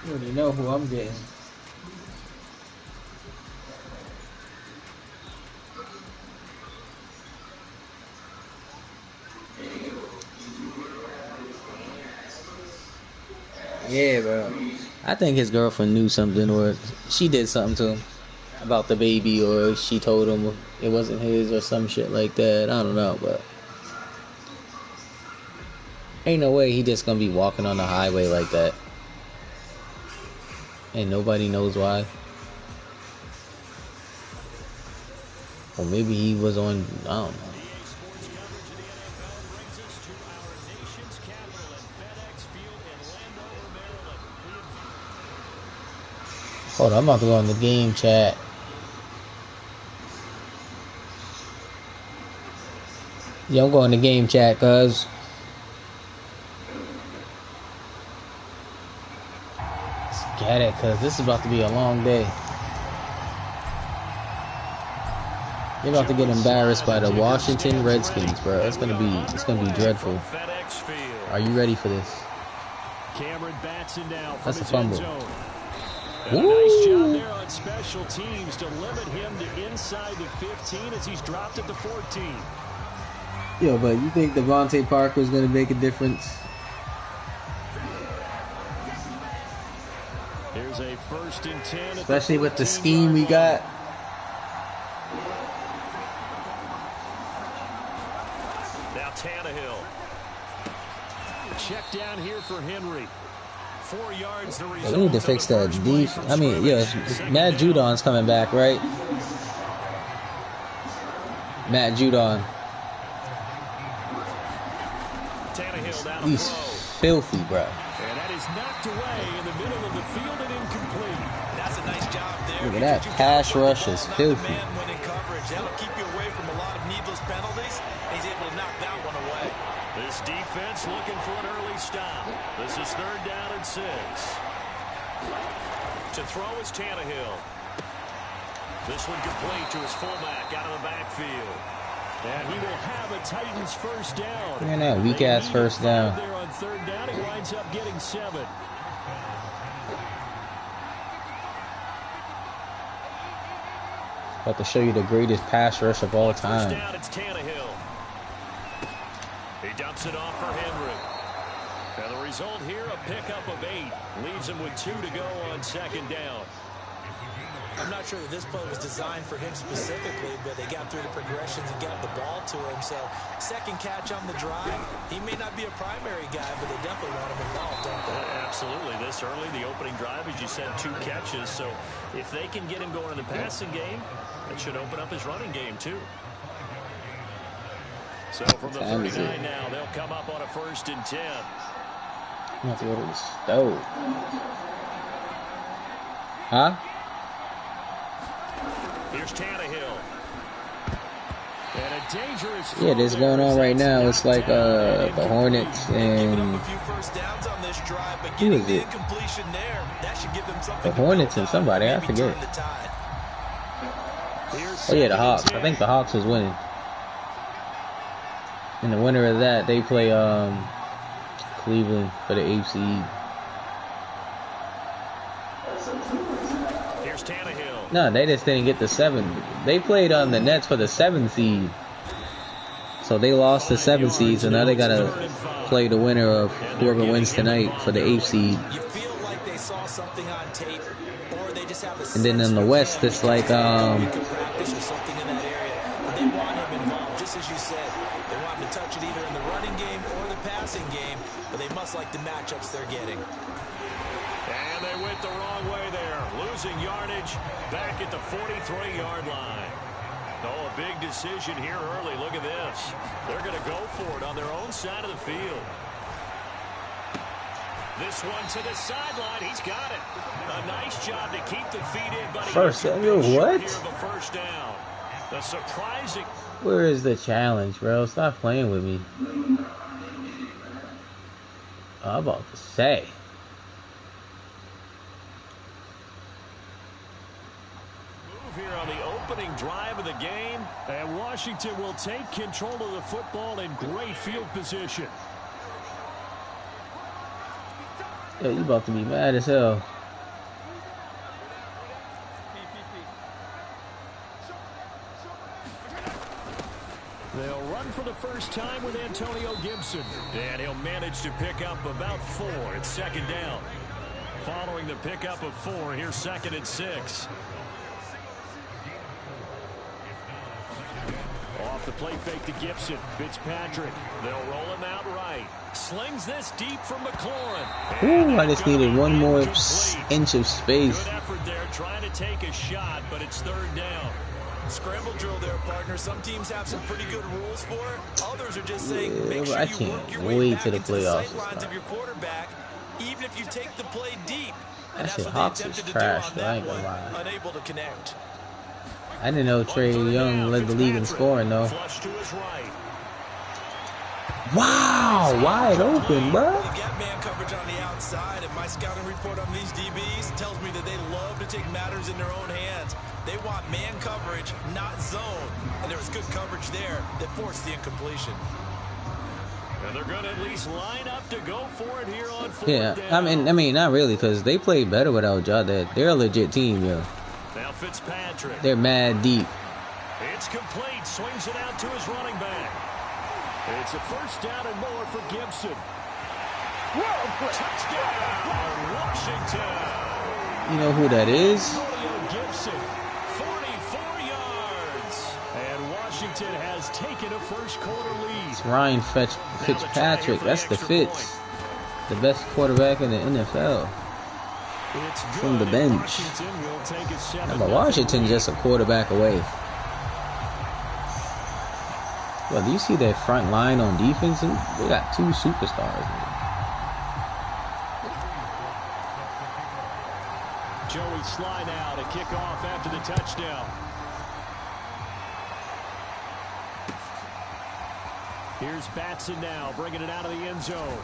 You already know who I'm getting. Yeah, bro. I think his girlfriend knew something, or she did something to him about the baby, or she told him it wasn't his, or some shit like that. I don't know, but ain't no way he just gonna be walking on the highway like that, and nobody knows why. Or maybe he was on. I don't know. Hold on, I'm about to go on the game chat. Yeah, I'm going to game chat, cuz. Let's get it, cuz this is about to be a long day. You're about to get embarrassed by the Washington Redskins, bro. It's gonna be dreadful. Are you ready for this? That's a fumble. And a nice job there on special teams to limit him to inside the 15 as he's dropped at the 14. Yo, but you think Devontae Parker is gonna make a difference? Here's a 1st and 10, especially with the scheme we got. Now Tannehill. Check down here for Henry. 4 yards. We need to fix that defense. I mean, yeah, Matt Judon's coming back, right? Matt Judon. He's filthy, bro. And that is knocked away in the middle of the field and incomplete. That's a nice job there. Look at that pass rush is filthy. Man in coverage. That'll keep you away from a lot of needless penalties. He's able to knock that one away. This defense looking for an early stop. This is 3rd down and 6. To throw is Tannehill. This one complete to his fullback out of the backfield. And he will have a Titans 1st down. Man, that weak ass 1st down. There on 3rd down, he winds up getting 7. About to show you the greatest pass rush of all time. 1st down, it's Tannehill. He dumps it off for Henry. And the result here, a pickup of 8. Leaves him with 2 to go on 2nd down. I'm not sure that this play was designed for him specifically, but they got through the progressions and got the ball to him. So, 2nd catch on the drive. He may not be a primary guy, but they definitely want him involved, don't they? Absolutely. This early, the opening drive, as you said, 2 catches. So, if they can get him going in the passing game, it should open up his running game, too. So, from the 39 now, they'll come up on a 1st and 10. I'm about to go to the stove. Huh? Here's Tannehill. And a dangerous yeah, this going on right now. It's like the Hornets and who is it? The Hornets and somebody, I forget. Oh yeah, the Hawks. I think the Hawks was winning. And the winner of that, they play Cleveland for the AFC. Here's Tannehill. No, they just didn't get the 7. They played on the Nets for the 7th seed. So they lost the 7th seed, so now they gotta play the winner of whoever wins tonight for the 8th seed. You feel like they saw something on tape, or they just have a and then in the West, it's like practice or something in that area. But they want him involved, just as you said. They want him to touch it either in the running game or the passing game, but they must like the matchups they're getting. And they went the wrong way there, losing yardage back at the 43-yard line. Oh, a big decision here early. Look at this. They're going to go for it on their own side of the field. This one to the sideline. He's got it. A nice job to keep the feet in, but first down. What? First down. The surprising. Where is the challenge, bro? Stop playing with me. I'm about to say. Here on the opening drive of the game, and Washington will take control of the football in great field position. Yo, you about to be mad as hell. They'll run for the first time with Antonio Gibson. And he'll manage to pick up about 4. It's second down. Following the pickup of 4, here's 2nd and 6. Off the play fake to Gibson. Fitzpatrick. They'll roll him out right. Slings this deep from McLaurin. Ooh, I just needed one more inch of space. Good effort there trying to take a shot, but it's 3rd down. Scramble drill there, partner. Some teams have some pretty good rules for it. Others are just saying, make sure I you work your way back into the sight lines of your quarterback, even if you take the play deep. And That that's shit what they Hawks is attempted to trash, do though. I on ain't that gonna one. lie. Unable to connect. I didn't know Trey Young led the league in scoring, though. Flush to his right. Wow, wide open, bro. You got man coverage on the outside, and my scouting report on these DBs tells me that they love to take matters in their own hands. They want man coverage, not zone. And there was good coverage there that forced the incompletion. And they're going to at least line up to go for it here on 4th Yeah, down. I mean, not really, because they played better without Jada. They're a legit team, yo. Now Fitzpatrick. They're mad deep. It's complete. Swings it out to his running back. It's a 1st down and more for Gibson. Touchdown, Washington. You know who that is? Gibson, 44 yards. And Washington has taken a first-quarter lead. It's Ryan Fitzpatrick. That's the Fitz. The best quarterback in the NFL. From the bench. Now, but Washington just a quarterback away. Well, do you see their front line on defense? They got 2 superstars. Joey slide now to kick off after the touchdown. Here's Batson now, bringing it out of the end zone.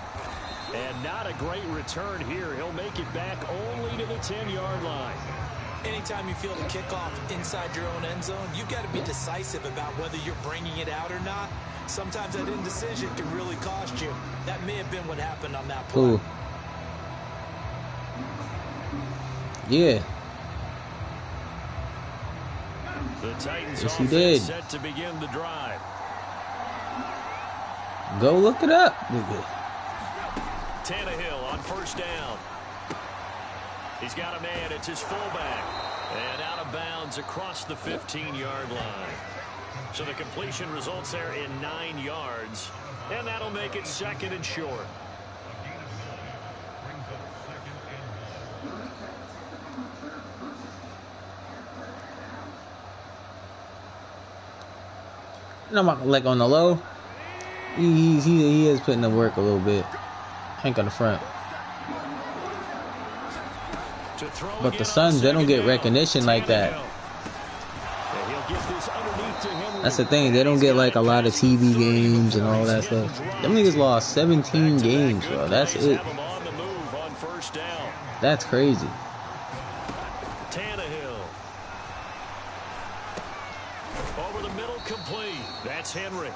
And not a great return here. He'll make it back only to the 10-yard line. Anytime you feel the kickoff inside your own end zone, you've got to be decisive about whether you're bringing it out or not. Sometimes that indecision can really cost you. That may have been what happened on that play. Cool. Yeah. The Titans Yes, he did. set to begin the drive. Go look it up. Tannehill on 1st down. He's got a man. It's his fullback. And out of bounds across the 15-yard line. So the completion results there in 9 yards. And that'll make it 2nd and short. No, like on the low, he is putting the work a little bit. Hank on the front. But the Suns, they don't get recognition like that. That's the thing. They don't get like a lot of TV games and all that stuff. Them niggas lost 17 games, bro. That's it. That's crazy. Tannehill. Over the middle, complete. That's Henry.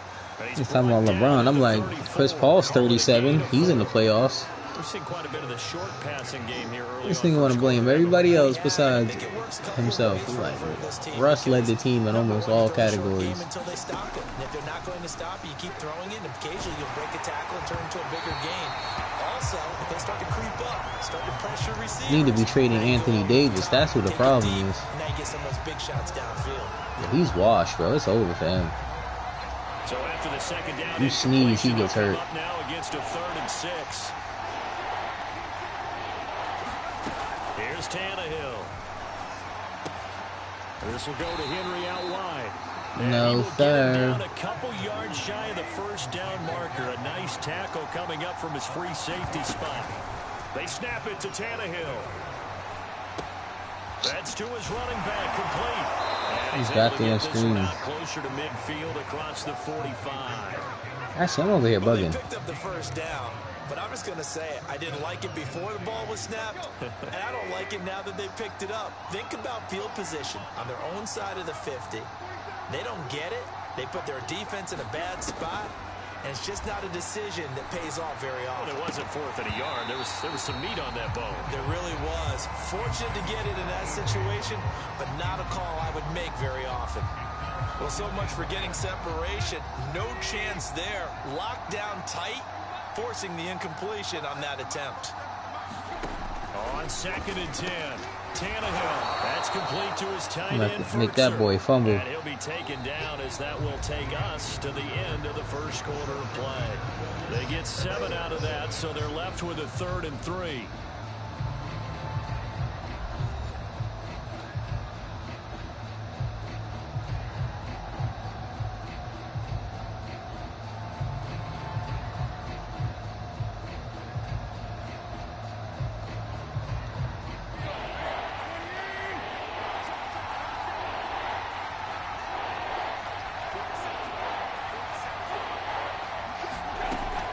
He's talking about LeBron. I'm like, Chris Paul's 37. He's in the playoffs. We've seen quite a bit of the short passing game here early. This nigga want to blame everybody else besides himself. He's like, Russ led the team in almost all categories. Until they stop it. And if they're not going to stop it, you keep throwing it, and occasionally you'll break a tackle and turn into a bigger game. Also, if they start to creep up, start to pressure receivers. Need to be trading Anthony Davis. That's who the problem is. Now you get some of those big shots downfield. Yeah, he's washed, bro. It's over for him. So after the second down, You sneeze, he gets hurt. Up now against a 3rd and 6. Here's Tannehill. This will go to Henry out wide. No, sir. Down a couple yards shy of the 1st down marker. A nice tackle coming up from his free safety spot. They snap it to Tannehill. That's to his running back, complete. He's got the screen. Closer to midfield across the 45. Actually, I'm over here Well, they bugging. picked up the 1st down, but I'm just going to say it. I didn't like it before the ball was snapped, and I don't like it now that they picked it up. Think about field position on their own side of the 50. They don't get it. They put their defense in a bad spot. and it's just not a decision that pays off very often. Well, it wasn't 4th and a yard. There was some meat on that bone. There really was. Fortunate to get it in that situation, but not a call I would make very often. Well, so much for getting separation. No chance there. Locked down tight, forcing the incompletion on that attempt. On 2nd and 10, Tannehill. That's complete to his tight end. Make that boy fumble. And he'll be taken down as that will take us to the end of the first quarter of play. They get 7 out of that, so they're left with a 3rd and 3.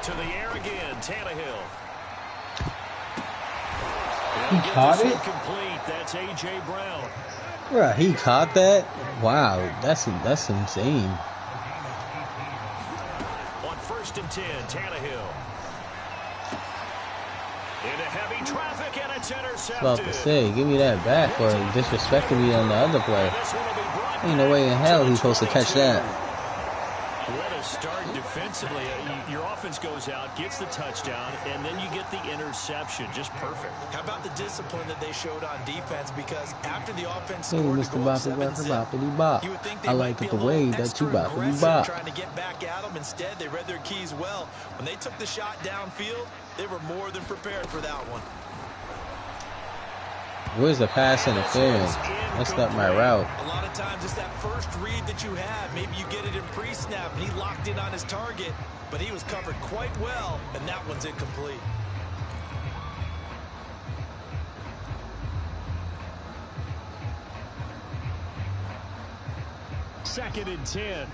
To the air again, Tannehill. He caught it? Complete. That's A.J. Brown. Bruh, he caught that? Wow, that's insane. On 1st and 10, Tannehill. Into heavy traffic, and it's intercepted. About to say, give me that back or disrespecting me on the other play. Ain't no way in hell he's supposed to catch that. What a start defensively. Your offense goes out, gets the touchdown, and then you get the interception. Just perfect. How about the discipline that they showed on defense? Because after the offense Hey, scored Mr. to go up 7-zip, Boppity Bop. you would think they I might like be it a the way little that you extra Boppity aggressive Bop. trying to get back at them. Instead, they read their keys well. When they took the shot downfield, they were more than prepared for that one. Where's the pass interference? Messed up my route. A lot of times it's that first read that you have. Maybe you get it in pre-snap, and he locked in on his target, but he was covered quite well, and that one's incomplete. Second and 10.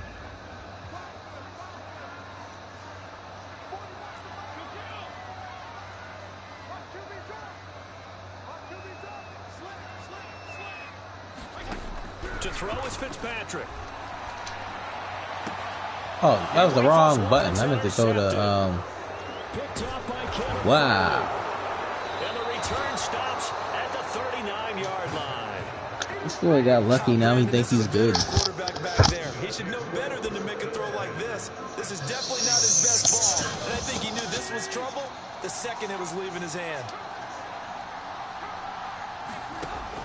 To throw is Fitzpatrick. Oh, that was the wrong button. I meant to throw the, wow. And the return stops at the 39-yard line. This boy got lucky. Now he thinks he's good. Quarterback back there. He should know better than to make a throw like this. This is definitely not his best ball. And I think he knew this was trouble the second it was leaving his hand.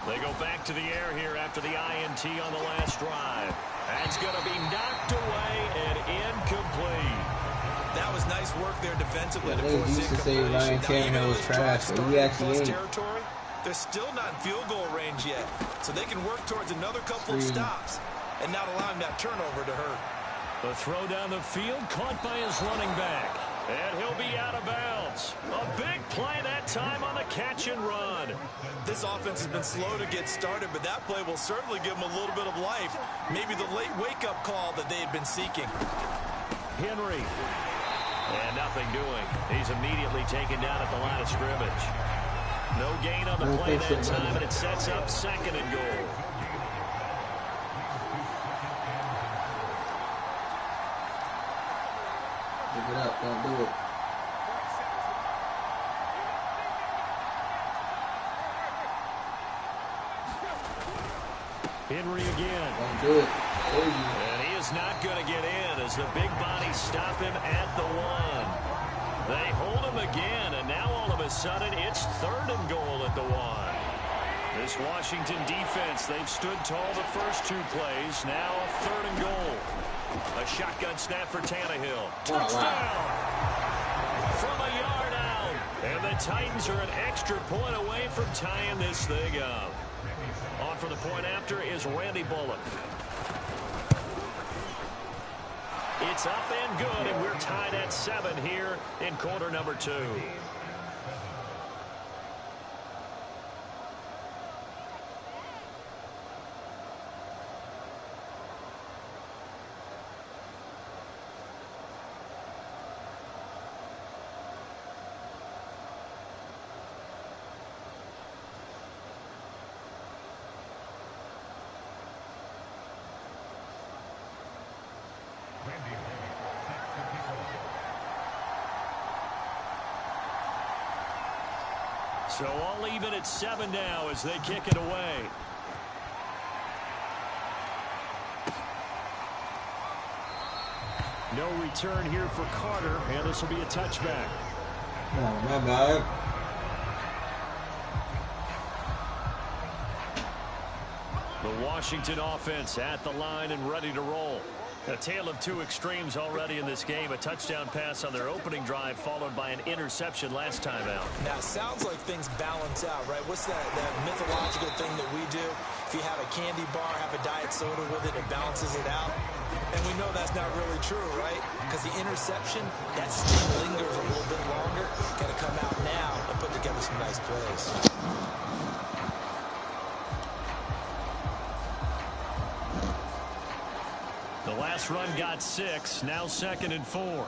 They go back to the air here after the INT on the last drive. That's going to be knocked away and incomplete. That was nice work there defensively. Yeah, they used to say Ryan Tannehill was trash, but he actually ain't. Territory, they're still not in field goal range yet, so they can work towards another couple of stops and not allowing that turnover to hurt. The throw down the field caught by his running back. And he'll be out of bounds. A big play that time on the catch and run. This offense has been slow to get started, but that play will certainly give them a little bit of life. Maybe the late wake-up call that they had been seeking. Henry. And nothing doing. He's immediately taken down at the line of scrimmage. No gain on the play that time, and it sets up 2nd and goal. Pick it up, don't do it. Henry again. Don't do it. And he is not going to get in as the big bodies stop him at the 1. They hold him again, and now all of a sudden it's 3rd and goal at the 1. This Washington defense, they've stood tall the first 2 plays. Now 3rd and goal. A shotgun snap for Tannehill. Touchdown! From a yard out. And the Titans are an extra point away from tying this thing up. On for the point after is Randy Bullock. It's up and good, and we're tied at 7 here in quarter number 2. So all even at 7 now as they kick it away. No return here for Carter, and this will be a touchback. Oh, my bad. The Washington offense at the line and ready to roll. A tale of two extremes already in this game. A touchdown pass on their opening drive followed by an interception last time out. Now, it sounds like things balance out, right? What's that mythological thing that we do? If you have a candy bar, have a diet soda with it, it balances it out. And we know that's not really true, right? Because the interception, that sting lingers a little bit longer. Got to come out now and put together some nice plays. The last run got 6, now 2nd and 4.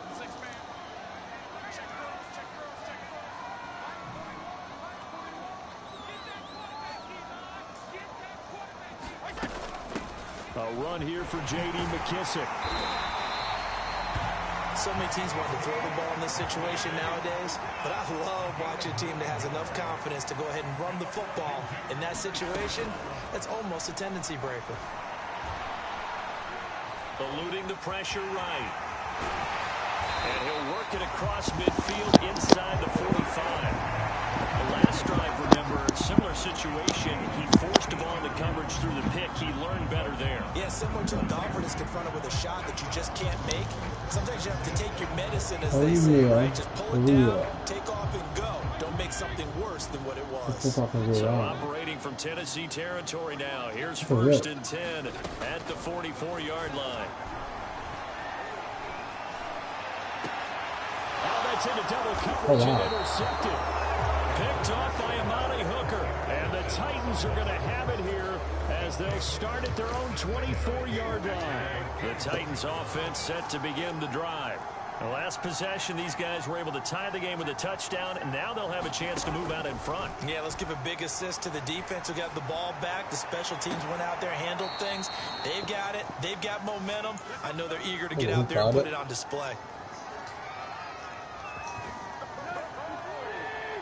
A run here for J.D. McKissick. So many teams want to throw the ball in this situation nowadays, but I love watching a team that has enough confidence to go ahead and run the football. In that situation, that's almost a tendency breaker. Eluding the pressure right. And he'll work it across midfield inside the 45. The last drive, remember, similar situation. He forced the ball into coverage through the pick. He learned better there. Yeah, similar to a golfer that's confronted with a shot that you just can't make. Sometimes you have to take your medicine, as they say, right? Just pull it down, take off, and go. Don't make something worse than what it was. So operating from Tennessee territory now. Here's 1st and 10 at the 44-yard line. Oh, that's into double coverage and intercepted. Picked off by Amani Hooker. And the Titans are going to have it here as they'll start at their own 24-yard line. The Titans offense set to begin the drive. The last possession, these guys were able to tie the game with a touchdown, and now they'll have a chance to move out in front. Yeah, let's give a big assist to the defense who got the ball back. The special teams went out there, handled things. They've got it. They've got momentum. I know they're eager to get out there and put it on display.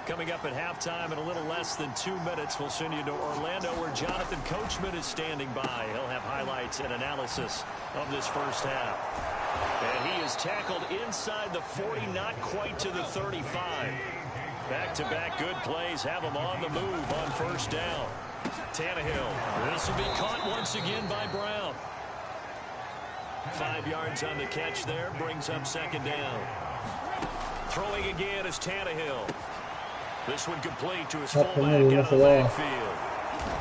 Coming up at halftime in a little less than 2 minutes, we'll send you to Orlando where Jonathan Coachman is standing by. He'll have highlights and analysis of this first half. And he is tackled inside the 40, not quite to the 35. Back-to-back good plays have him on the move on 1st down. Tannehill. This will be caught once again by Brown. 5 yards on the catch there, brings up 2nd down. Throwing again is Tannehill. This one complete to his fullback out of the backfield.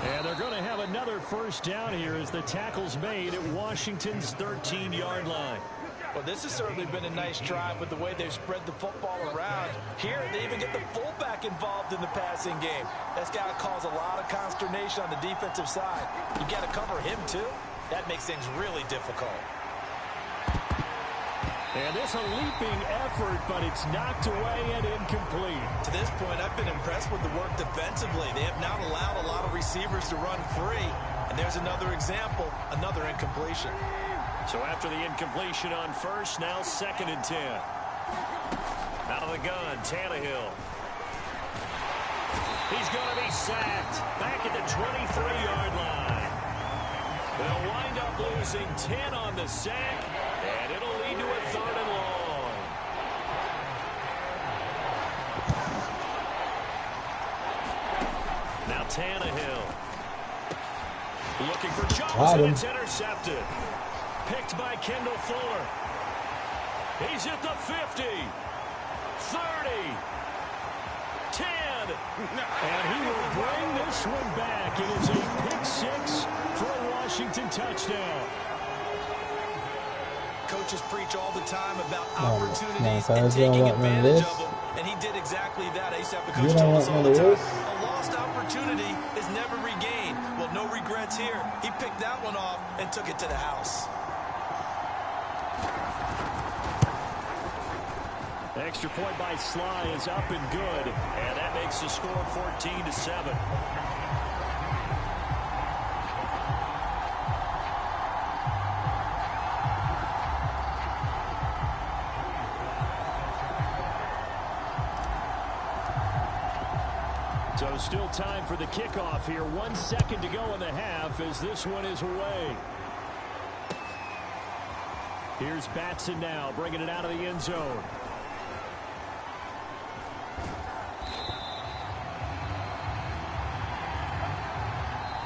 And they're going to have another 1st down here as the tackle's made at Washington's 13-yard line. Well, this has certainly been a nice drive with the way they've spread the football around. Here, they even get the fullback involved in the passing game. That's got to cause a lot of consternation on the defensive side. You got to cover him, too. That makes things really difficult. And this a leaping effort, but it's knocked away and incomplete. To this point, I've been impressed with the work defensively. They have not allowed a lot of receivers to run free. And there's another example, another incompletion. So after the incompletion on 1st, now 2nd and 10. Out of the gun, Tannehill. He's going to be sacked back at the 23-yard line. They'll wind up losing 10 on the sack, and it'll lead to a 3rd and long. Now Tannehill. Looking for Jones, and it's intercepted. Picked by Kendall Fuller. He's at the 50, 30, 10, and he will bring this one back. It is a pick-6 for a Washington touchdown. Coaches preach all the time about opportunities and taking advantage of them, and he did exactly that. I used to have the coach tell us all the time, a lost opportunity is never regained. Well, no regrets here. He picked that one off and took it to the house. Extra point by Sly is up and good, and that makes the score 14-7. To So still time for the kickoff here. 1 second to go in the half as this one is away. Here's Batson now, bringing it out of the end zone.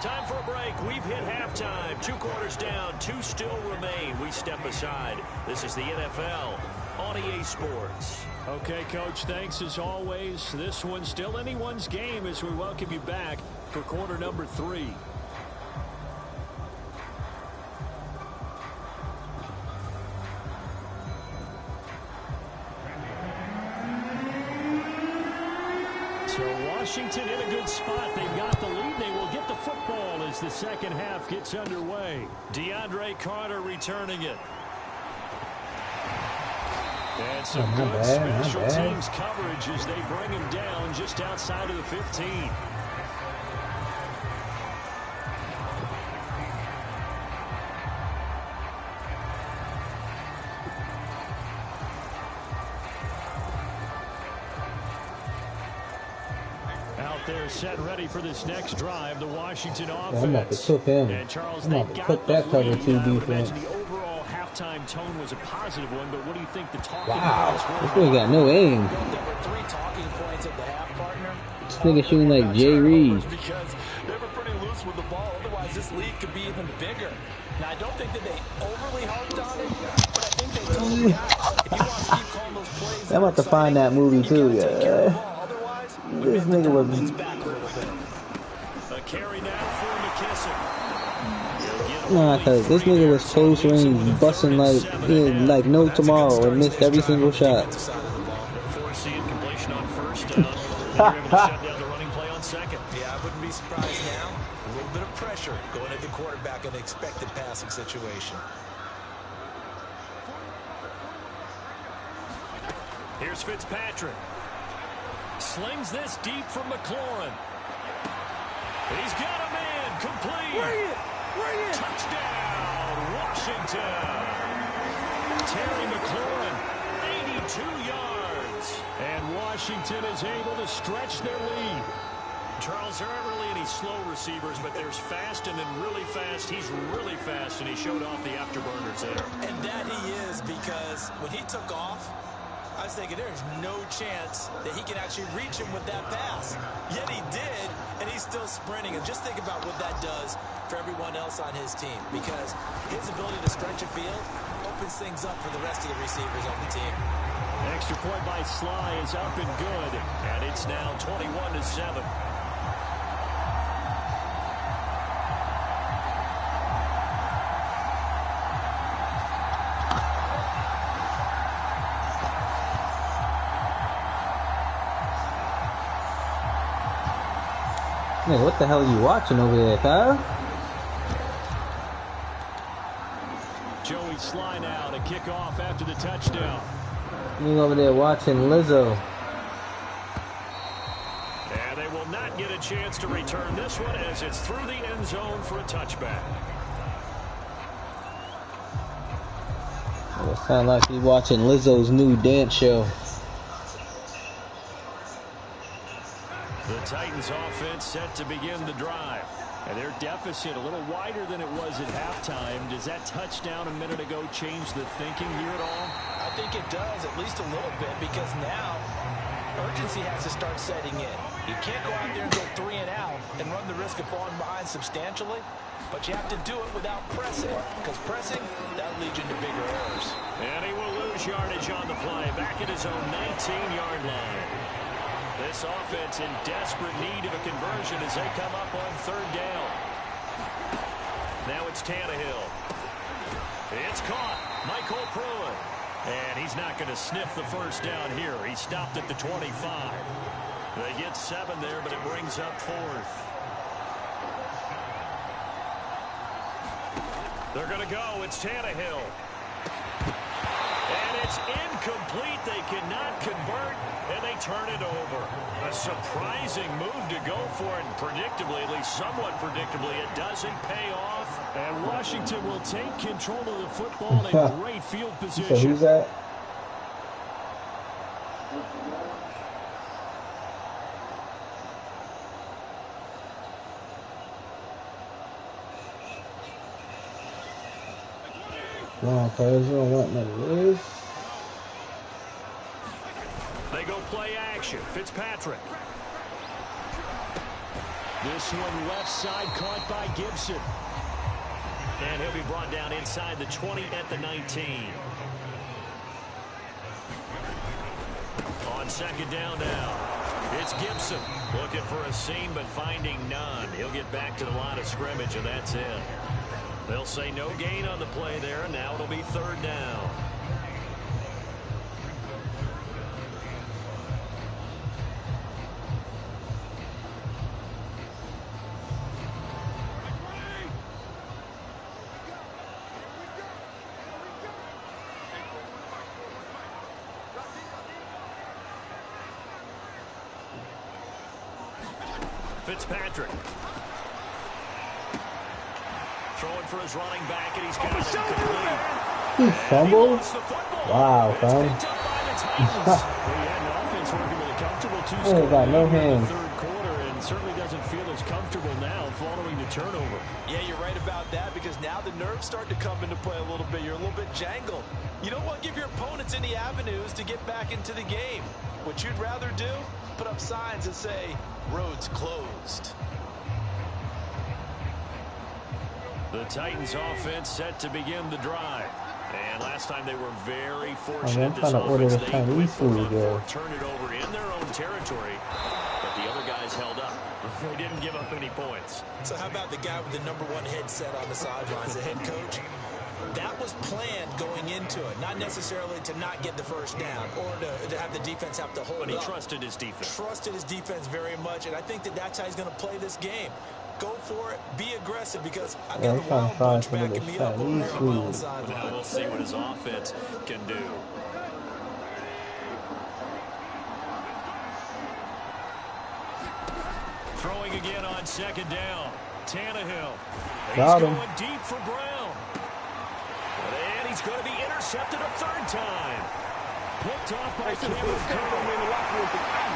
Time for a break. We've hit halftime. 2 quarters down. 2 still remain. We step aside. This is the NFL on EA Sports. Okay, Coach, thanks as always. This one's still anyone's game as we welcome you back for quarter number 3. Washington in a good spot. They've got the lead. They will get the football as the second half gets underway. DeAndre Carter returning it. And some good special teams coverage as they bring him down just outside of the 15. They're set and ready for this next drive. The Washington offense. I'm about to cook him. And Charles, I'm about to cook that cover 2 defense. The overall halftime tone was a positive one, but what do you think the talking points were? This nigga got no aim. There were 3 talking points at the half, partner. This nigga shooting like Jay Reed. Because they were pretty loose with the ball. Otherwise, this lead could be even bigger. Now, I don't think that they overly harped on it, but I think they told the guy, if you want to keep calling those plays, I'm about to find that movie too, yeah. This nigga was. A carry now for McKissick. Nah, cause this nigga was close range, busting like no tomorrow, and missed every single shot. Forcing completion on first down. They're able to shut down the running play on second. Yeah, I wouldn't be surprised now. A little bit of pressure going at the quarterback in an expected passing situation. Here's Fitzpatrick. Slings this deep from McLaurin. He's got a man complete. Bring it. Touchdown, Washington. Terry McLaurin, 82 yards. And Washington is able to stretch their lead. Charles, there aren't really any slow receivers, but there's fast and then really fast. He's really fast, and he showed off the afterburners there. And that he is, because when he took off, I was thinking there's no chance that he can actually reach him with that pass. Yet he did, and he's still sprinting. And just think about what that does for everyone else on his team, because his ability to stretch a field opens things up for the rest of the receivers on the team. Extra point by Sly is up and good, and it's now 21-7. Hey, what the hell are you watching over there, Kyle? Joey Sly now to kick off after the touchdown. You over there watching Lizzo. And they will not get a chance to return this one as it's through the end zone for a touchback. It sounds like he's watching Lizzo's new dance show. The Titans offense set to begin the drive. And their deficit a little wider than it was at halftime. Does that touchdown a minute ago change the thinking here at all? I think it does, at least a little bit, because now urgency has to start setting in. You can't go out there and go 3 and out and run the risk of falling behind substantially, but you have to do it without pressing, because pressing, that leads you into bigger errors. And he will lose yardage on the play, back at his own 19-yard line. This offense in desperate need of a conversion as they come up on 3rd down. Now it's Tannehill. It's caught. Michael Pruitt. And he's not going to sniff the first down here. He stopped at the 25. They get 7 there, but it brings up 4th. They're going to go. It's Tannehill. And it's incomplete. They cannot convert, and they turn it over. A surprising move to go for it, and predictably, at least somewhat predictably, it doesn't pay off. And Washington will take control of the football in great field position. So who's that? Come on, players, you don't want none of this. They go play action. Fitzpatrick. This one left side caught by Gibson. And he'll be brought down inside the 20 at the 19. On second down now, it's Gibson looking for a seam but finding none. He'll get back to the line of scrimmage, and that's it. They'll say no gain on the play there, and now it'll be third down. Fitzpatrick. Throwing for his running back, and he's got it complete. He fumbled? Wow, fam. He ain't got no hands. Third quarter, and certainly doesn't feel as comfortable now following the turnover. Yeah, you're right about that, because now the nerves start to come into play a little bit. You're a little bit jangled. You don't want to give your opponents any avenues to get back into the game. What you'd rather do, put up signs that say, roads closed. The Titans offense set to begin the drive. And last time they were very fortunate. I'm trying to order the Chinese food there. Turn it over in their own territory. But the other guys held up. They didn't give up any points. So how about the guy with the #1 headset on the sidelines, the head coach? That was planned going into it, not necessarily to not get the first down or to have the defense have to hold up. But he trusted his defense. Trusted his defense very much, and I think that's how he's going to play this game. Go for it, be aggressive, because I've got the Wild Bunch backing me up over there on my own sideline. Now we'll see what his offense can do. Throwing again on second down. Tannehill. Got him. He's going deep for Brown. And he's going to be intercepted a third time. Picked off by Cameron Curl.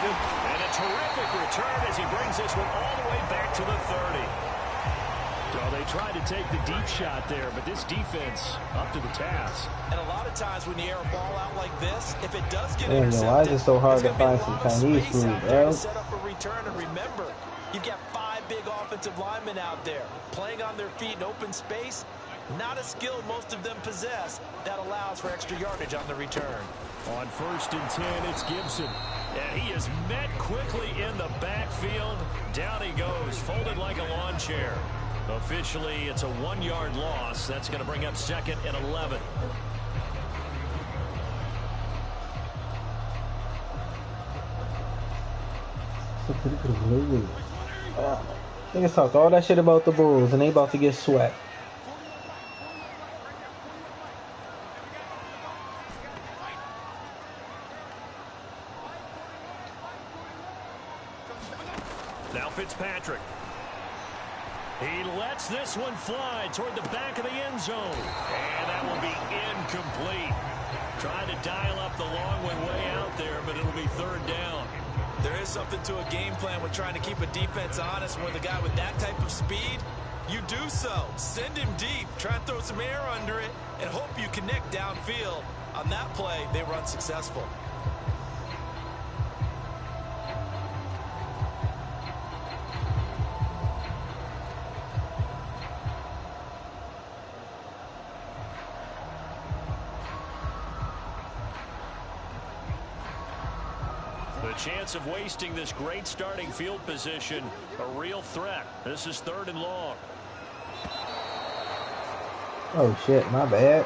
And a terrific return as he brings this one all the way back to the 30. Well, they tried to take the deep shot there, but this defense up to the task. And a lot of times when you air a ball out like this, if it does get Man, intercepted, why is it so hard to find some Chinese food, bro? Set up a return, and remember, you've got 5 big offensive linemen out there playing on their feet in open space. Not a skill most of them possess that allows for extra yardage on the return. On 1st and 10, it's Gibson. And he is met quickly in the backfield. Down he goes, folded like a lawn chair. Officially, it's a 1-yard loss. That's going to bring up 2nd and 11. Niggas talk all that shit about the Bulls, and they about to get swept. Now Fitzpatrick. He lets this one fly toward the back of the end zone. And that will be incomplete. Trying to dial up the long way out there, but it'll be third down. There is something to a game plan with trying to keep a defense honest. With a guy with that type of speed, you do so. Send him deep, try and throw some air under it, and hope you connect downfield. On that play, they were unsuccessful. The chance of wasting this great starting field position, a real threat. This is 3rd and long. Oh shit, my bad.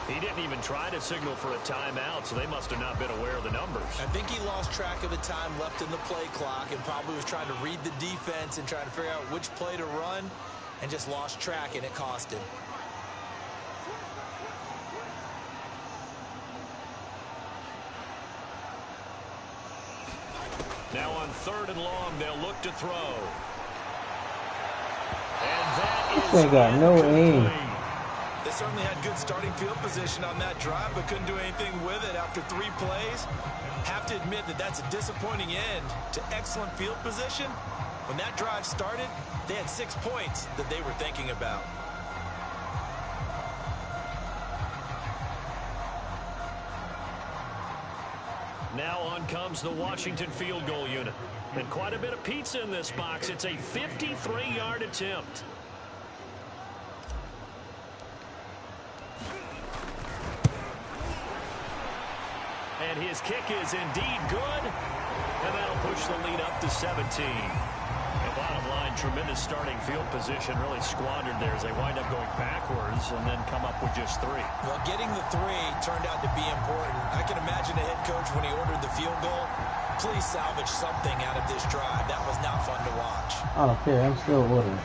He didn't even try to signal for a timeout, so they must have not been aware of the numbers. I think he lost track of the time left in the play clock and probably was trying to read the defense and trying to figure out which play to run, and just lost track, and it cost him. Now on 3rd and long, they'll look to throw. And that This ain't got no aim. This certainly had good starting field position on that drive, but couldn't do anything with it after 3 plays. Have to admit that that's a disappointing end to excellent field position. When that drive started, they had 6 points that they were thinking about. Now on comes the Washington field goal unit. And quite a bit of pizza in this box. It's a 53-yard attempt. And his kick is indeed good. And that'll push the lead up to 17. And bottom line, tremendous starting field position. Really squandered there as they wind up going backwards and then come up with just 3. Well, getting the 3 turned out to be important. I can imagine the head coach when he ordered the field goal. Please salvage something out of this drive. That was not fun to watch. I don't care. I'm still ordering.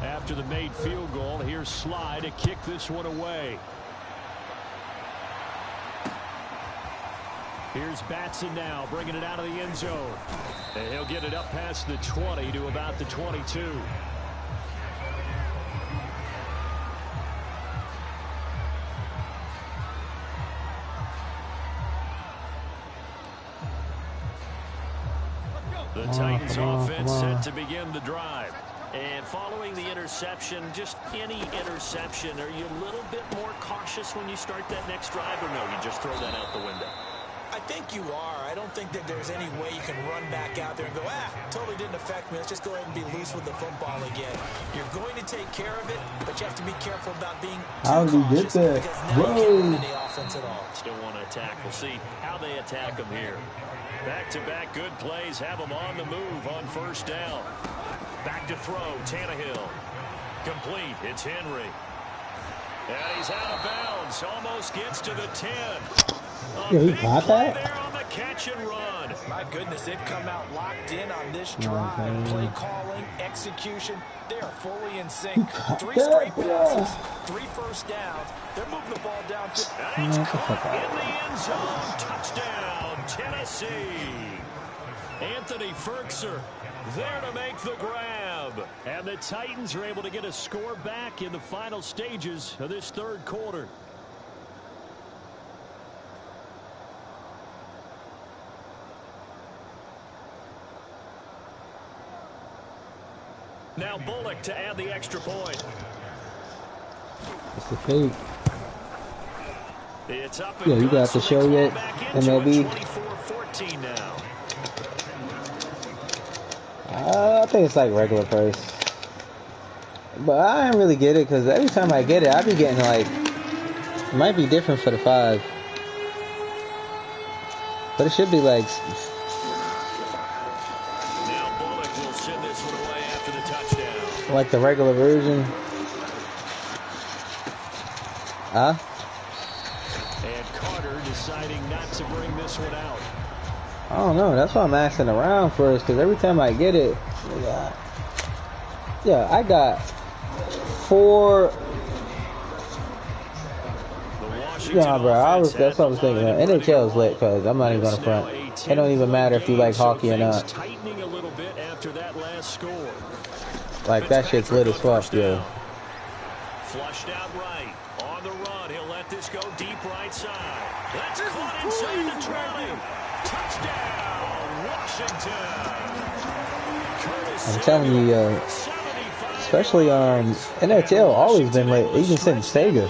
After the made field goal, here's Sly to kick this one away. Here's Batson now, bringing it out of the end zone. And he'll get it up past the 20 to about the 22. The Titans offense set to begin the drive. And following the interception, just any interception, are you a little bit more cautious when you start that next drive, or no, you just throw that out the window? I think you are. I don't think that there's any way you can run back out there and go, totally didn't affect me. Let's just go ahead and be loose with the football again. You're going to take care of it, but you have to be careful about being too cautious because now you can't run any offense at all. Still want to attack. We'll see how they attack them here. Back-to-back good plays have them on the move on first down. Back to throw, Tannehill. Complete, it's Henry. And he's out of bounds, almost gets to the 10. Yeah, he caught that? There on the catch and run. My goodness, they've come out locked in on this drive. Play calling, execution, they are fully in sync. 3 straight passes, 3 first downs. They're moving the ball down. And he's caught in the end zone. Touchdown, Tennessee. Anthony Ferkser there to make the grab. And the Titans are able to get a score back in the final stages of this third quarter. Now Bullock to add the extra point. It's the fake. It's up Yeah, you got the show yet, MLB? 24-14 now. I think it's like regular price. But I didn't really get it because every time I get it, I be getting like, it might be different for the 5. But it should be like, Now Bullock will send this one away after the touchdown. like the regular version. Huh? And Carter deciding not to bring this one out. I don't know. That's why I'm asking around first, because every time I get it, yeah, I got 4. Yeah, bro. That's what I was thinking. NHL is lit, because I'm not even gonna front. It don't even matter if you like hockey or not. Tightening a little bit after that last score. Like that shit's lit as fuck, yo. Flushed out right. On the run, he'll let this go deep right side. That's caught inside the trolley. Touchdown, Washington. I'm telling you, especially NHL, always been lit. Even since Sega.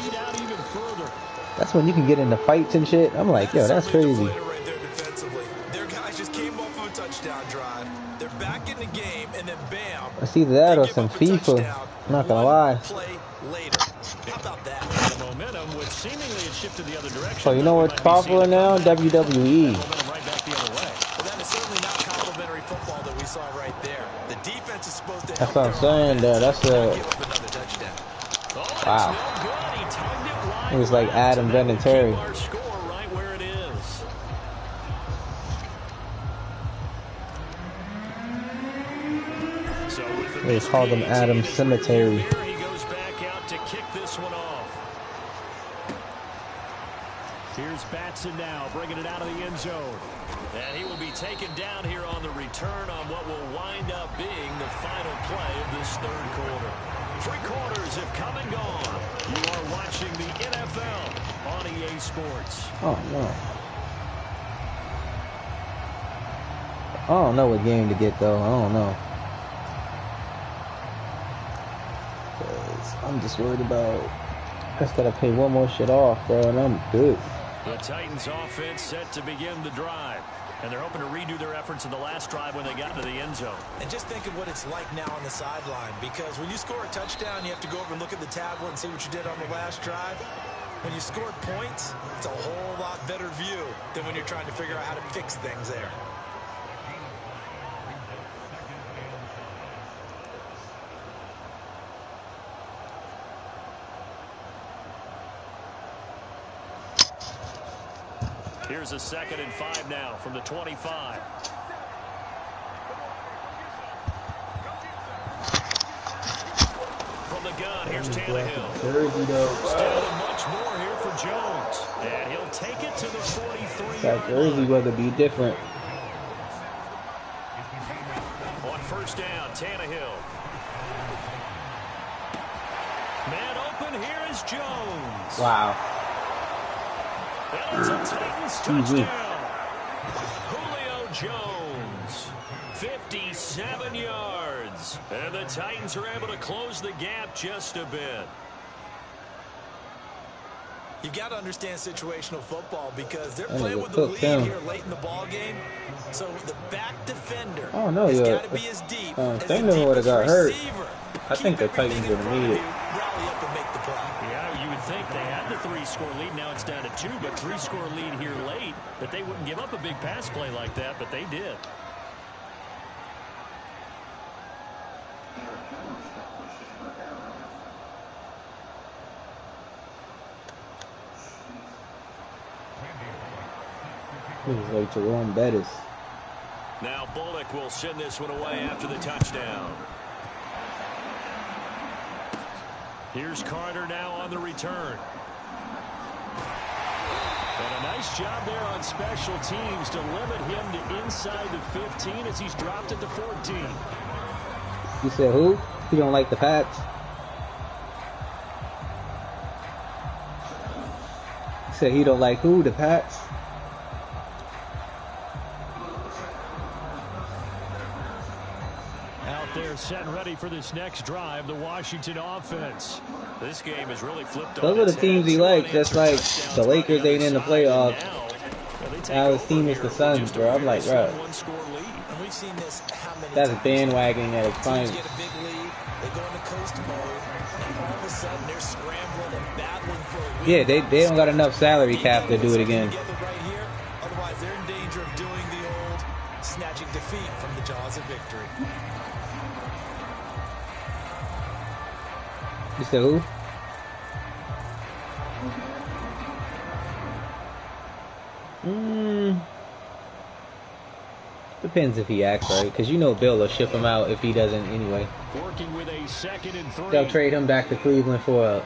That's when you can get into fights and shit. I'm like, yo, that's crazy. Their guys just came off of a touchdown drive. They're back in the game, and then bam. It's either that or some FIFA. I'm not gonna lie. How about that? The momentum, which seemingly had shifted the other direction. So you know what's popular now? WWE. Right back the other way. But that is certainly not complimentary football that we saw right there. The defense is supposed to. That's what I'm saying, though. That's a. Wow. It was like Adam Vinatieri. They called him Adam Cemetery. He goes back out to kick this one off. Here's Batson now, bringing it out of the end zone. And he will be taken down here on the return on what will wind up being the final play of this third quarter. 3 quarters have come and gone. You are watching the NFL on EA Sports. Oh, no. I don't know what game to get, though. I don't know. 'Cause I'm just worried about... I just gotta pay one more shit off, bro, and I'm good. The Titans offense set to begin the drive. And they're hoping to redo their efforts in the last drive when they got to the end zone. And just think of what it's like now on the sideline. Because when you score a touchdown, you have to go over and look at the tablet and see what you did on the last drive. When you scored points, it's a whole lot better view than when you're trying to figure out how to fix things there. Here's a 2nd and 5 now from the 25. From the gun, here's Tannehill. Still much more here for Jones. And he'll take it to the 43. That jersey weather be different. On 1st down, Tannehill. Man open, here is Jones. Wow. And it's a Titans touchdown. Julio Jones, 57 yards. And the Titans are able to close the gap just a bit. You've got to understand situational football because they're playing with the lead here late in the ball game. So the back defender has got to be as deep as the defensive receiver. I think the Titans would have needed it. Rally up and make the play. Yeah, you would think they had the 3-score lead. Now it's down to 2, but 3-score lead here late. That they wouldn't give up a big pass play like that, but they did. This is like Jerome Bettis. Now Bullock will send this one away after the touchdown. Here's Carter now on the return. And a nice job there on special teams to limit him to inside the 15 as he's dropped at the 14. You said who? He don't like the Pats? He said he don't like who? The Pats? They're set and ready for this next drive, the Washington offense. This game has really flipped. Those are the teams he likes, just like the Lakers ain't in the playoffs. Now his team is the Suns, bro. I'm like, bro. That's bandwagoning at its finest. They go into coast mode, and all of a sudden they're scrambling and battling for a win. Yeah, they don't got enough salary cap to do it again. Otherwise, they're in danger of doing the old snatching defeat from the jaws of victory. You said who? Depends if he acts right, because you know Bill will ship him out if he doesn't anyway. Working with a 2nd and 3. They'll trade him back to Cleveland for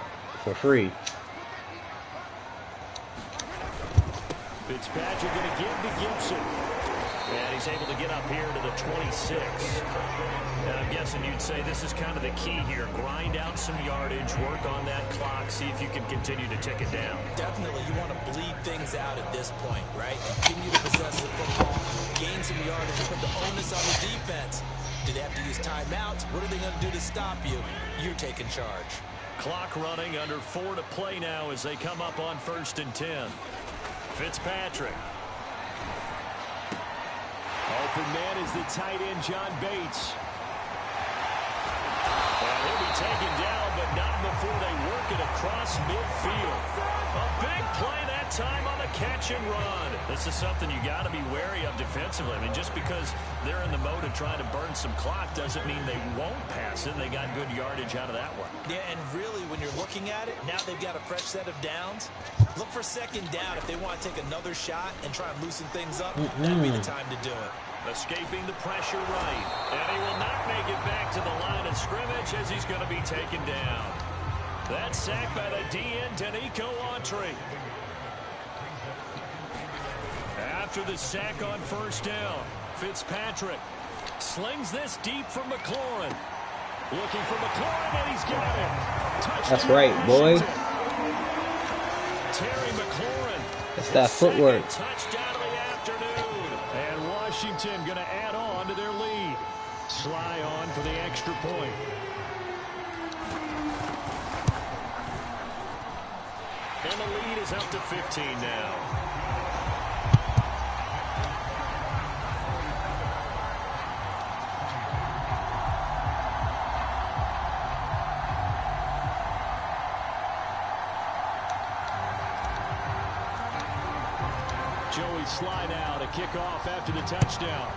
free. Fitzpatrick going to give to Gibson. And he's able to get up here to the 26. And I'm guessing you'd say this is kind of the key here. Grind out some yardage, work on that clock, see if you can continue to tick it down. Definitely, you want to bleed things out at this point, right? Continue to possess the football, gain some yardage, put the onus on the defense. Do they have to use timeouts? What are they going to do to stop you? You're taking charge. Clock running, under 4 to play now as they come up on 1st and 10. Fitzpatrick. Open man is the tight end, John Bates. And he'll be taken down, but not before they work it across midfield. A big play that time on the catch and run. This is something you got to be wary of defensively. I mean, just because they're in the mode of trying to burn some clock doesn't mean they won't pass it. They got good yardage out of that one. Yeah, and really, when you're looking at it, now they've got a fresh set of downs. Look for 2nd down if they want to take another shot and try and loosen things up. That'd be the time to do it. Escaping the pressure right. And he will not make it back to the line of scrimmage as he's going to be taken down. That sack by the DN, Danico Autry. After the sack on first down, Fitzpatrick slings this deep from McLaurin. Looking for McLaurin, and he's got it. Touchdown. That's right, boy. Terry McLaurin. It's that footwork. Touchdown of the afternoon. And Washington going to add on to their lead. Sly on for the extra point. And the lead is up to 15 now. Joey Sly now to kick off after the touchdown.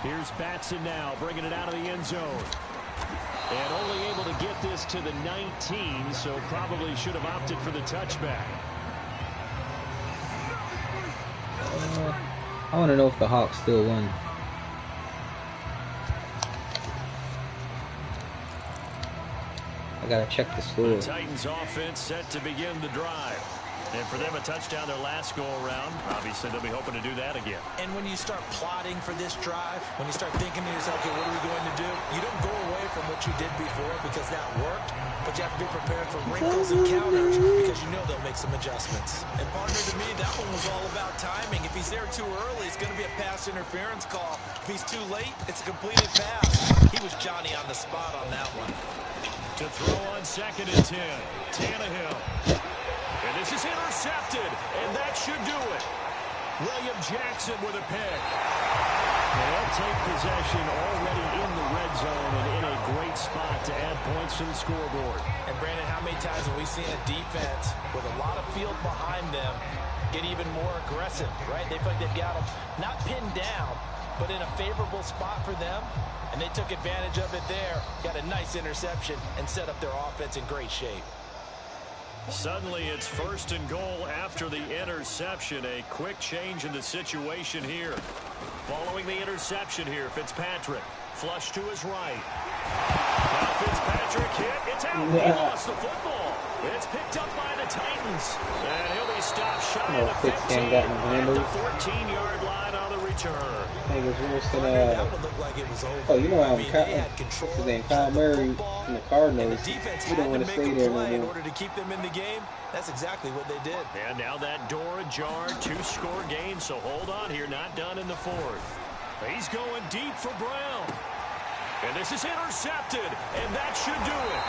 Here's Batson now bringing it out of the end zone. And only able to get this to the 19, so probably should have opted for the touchback. I want to know if the Hawks still won. I gotta check the score. The Titans offense set to begin the drive. And for them, a touchdown their last go-around. Obviously, they'll be hoping to do that again. And when you start plotting for this drive, when you start thinking to yourself, okay, what are we going to do? You don't go away from what you did before because that worked, but you have to be prepared for wrinkles and counters because you know they'll make some adjustments. And partner, to me, that one was all about timing. If he's there too early, it's going to be a pass interference call. If he's too late, it's a completed pass. He was Johnny on the spot on that one. To throw on 2nd and 10, Tannehill. And this is intercepted, and that should do it. William Jackson with a pick. They'll take possession already in the red zone and in a great spot to add points to the scoreboard. And Brandon, how many times have we seen a defense with a lot of field behind them get even more aggressive, right? They feel like they've got them not pinned down, but in a favorable spot for them. And they took advantage of it there, got a nice interception, and set up their offense in great shape. Suddenly it's 1st and goal after the interception. A quick change in the situation here. Following the interception here, Fitzpatrick. Flush to his right. Now Fitzpatrick hit. It's out. He lost the football. It's picked up by the Titans. And he'll be stopped shy of the 15 at the 14-yard line on the return. I think it's worse than that one looked like it was over. oh, you know how they had control of Kyle Murray from the Cardinals. And the defense He don't want to stay there no in more. order to keep them in the game. That's exactly what they did. And now that door ajar, 2-score game. So hold on here, not done in the 4th. He's going deep for Brown. And this is intercepted, and that should do it.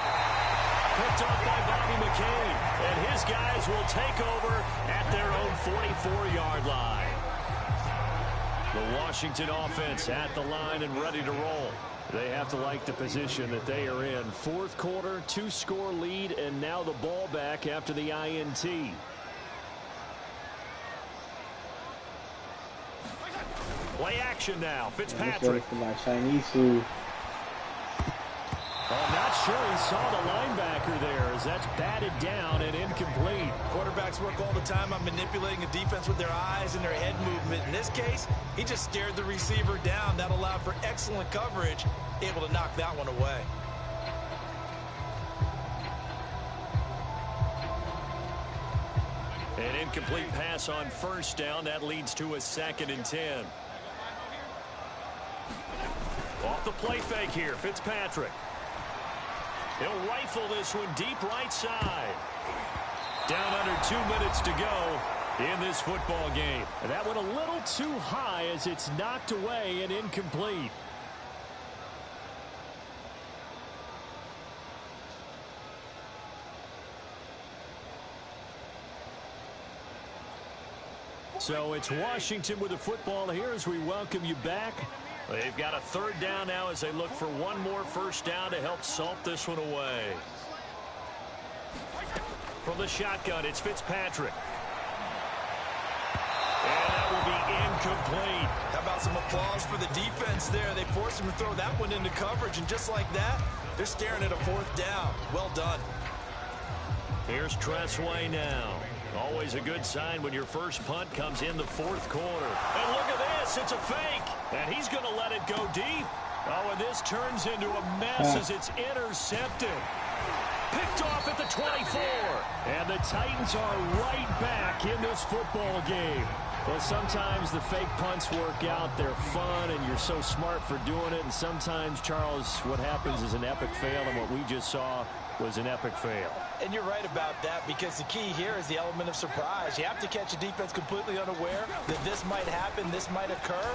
Picked up by Bobby McCain, and his guys will take over at their own 44-yard line. The Washington offense at the line and ready to roll. They have to like the position that they are in. 4th quarter, 2-score lead, and now the ball back after the INT. Play action now. Fitzpatrick. For my Chinese food. I'm not sure he saw the linebacker there as that's batted down and incomplete. Quarterbacks work all the time on manipulating a defense with their eyes and their head movement. In this case, he just stared the receiver down. That allowed for excellent coverage, able to knock that one away. An incomplete pass on 1st down. That leads to a 2nd and 10. Off the play fake here, Fitzpatrick. He'll rifle this one deep right side. Down under 2 minutes to go in this football game. And that went a little too high as it's knocked away and incomplete. So it's Washington with the football here as we welcome you back. They've got a 3rd down now as they look for one more 1st down to help salt this one away. From the shotgun, it's Fitzpatrick. And that will be incomplete. How about some applause for the defense there? They forced him to throw that one into coverage, and just like that, they're staring at a 4th down. Well done. Here's Tressway now. Always a good sign when your first punt comes in the 4th quarter. And look at this. It's a fake. And he's going to let it go deep. Oh, and this turns into a mess as it's intercepted. Picked off at the 24. And the Titans are right back in this football game. Well, sometimes the fake punts work out. They're fun, and you're so smart for doing it. And sometimes, Charles, what happens is an epic fail, and what we just saw was an epic fail. And you're right about that, because the key here is the element of surprise. You have to catch a defense completely unaware that this might happen, this might occur.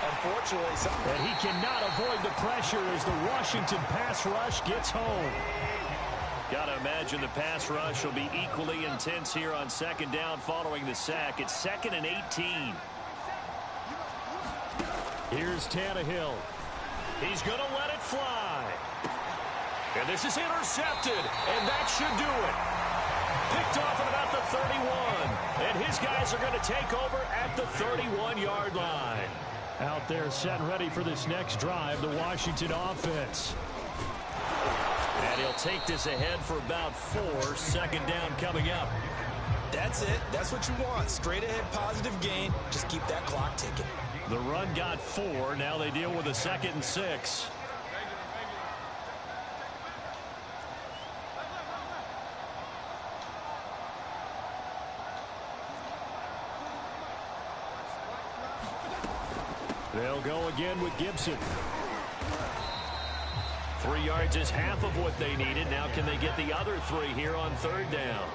Unfortunately, and he cannot avoid the pressure as the Washington pass rush gets home. Got to imagine the pass rush will be equally intense here on second down following the sack. It's 2nd and 18. Here's Tannehill. He's going to let it fly. And this is intercepted, and that should do it. Picked off at about the 31. And his guys are going to take over at the 31-yard line. Out there set and ready for this next drive, the Washington offense. And he'll take this ahead for about 4. 2nd down coming up. That's it. That's what you want. Straight ahead positive gain. Just keep that clock ticking. The run got 4. Now they deal with a 2nd and 6. They'll go again with Gibson. 3 yards is half of what they needed. Now can they get the other 3 here on 3rd down?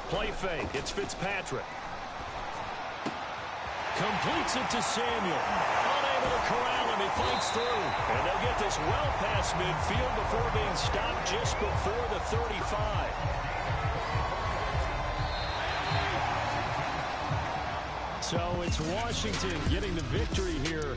Play fake. It's Fitzpatrick. Completes it to Samuel. Unable to corral him. He fights through. And they'll get this well past midfield before being stopped just before the 35. So it's Washington getting the victory here